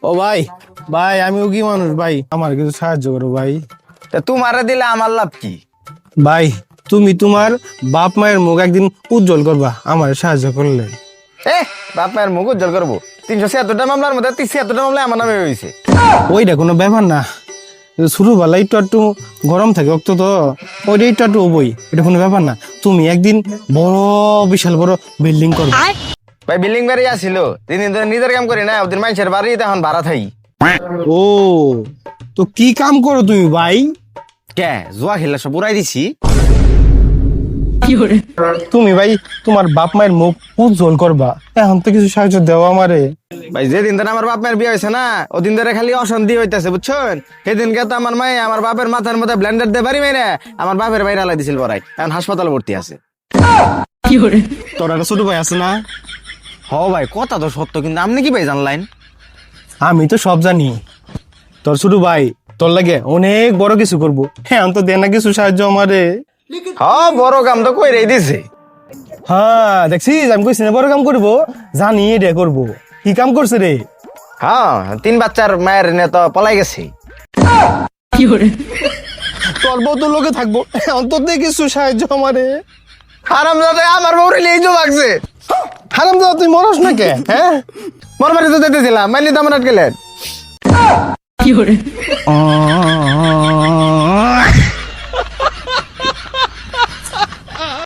ও ভাই, ভাই আমিও কি মানুষ ভাই, আমার কিছু সাহায্য করো ভাই। তোমারে দিলে আমার লাভ কি? ভাই তুমি তোমার বাপ মায়ের মুখ একদিন উজ্জ্বল করবা আমার সাহায্য করলে। বাপ মায়ের মুখ উজ্জ্বল করবো? 376টা মামলার মধ্যে 76টা মামলা আমার নামে হয়েছে। ওইটা কোনো ব্যাপার না, ছোটবেলা একটু একটু গরম থাকে রক্ত তো, ওইটা একটু একটু হবই, এটা কোনো ব্যাপার না। তুমি একদিন বড় বিশাল বড় বিল্ডিং করবে। ভাই বিল্ডিং বাড়ি আসছিল, 3 দিন ধরে নিজের কাম করি না, ওদের মানুষের বাড়ি এখন ভাড়া থাই। ও, তো কি কাম করো তুমি ভাই? কে জুয়া খেলা সব উড়াই দিছি। তুমি ভাই তোমার বাপ মায়ের মুখ উজ্জ্বল করবা, এখন তো কিছু সাহায্য দেওয়া আমারে। ভাই যেদিন ধরে আমার বাপ মায়ের বিয়ে হয়েছে না, ওদিন ধরে খালি অশান্তি হইতেছে বুঝছেন। সেদিনকে তো আমার মায়ে আমার বাপের মাথার মধ্যে ব্লেন্ডার দিয়ে বাড়ি মেরে আমার বাপের বাইরে আলাই দিছিল পড়াই, এখন হাসপাতালে ভর্তি আছে। তোর একটা ছোট ভাই আছে না? হ ভাই কথা তো সত্য, কিন্তু আপনি কি ভাই জানলেন? আমি তো সব জানি, তোর ছোট ভাই তোর লাগে অনেক বড় কিছু করবো, হ্যাঁ তো দে না কিছু সাহায্য আমারে। হ্যাঁ বড় কাম তো কইরাই দিছে। হ্যাঁ দেখছিস, আমি কইছি না বড় কাম করবো, জানি রে করবো। কি কাম করছে রে? হ্যাঁ 3 বাচ্চার মায়ের নিয়ে তো পলাই গেছে। তোর বউ তোর লোকে থাকবো, অন্তত দে কিছু সাহায্য আমারে। হারামজাদা আমার বউরে লিয়ে তো ভাগছে। হারামজাদা তুই মরস না কে? হ্যাঁ মোর বাড়ি তো যেতেছিলাম, মাইনি তো আমার আটকেলেন।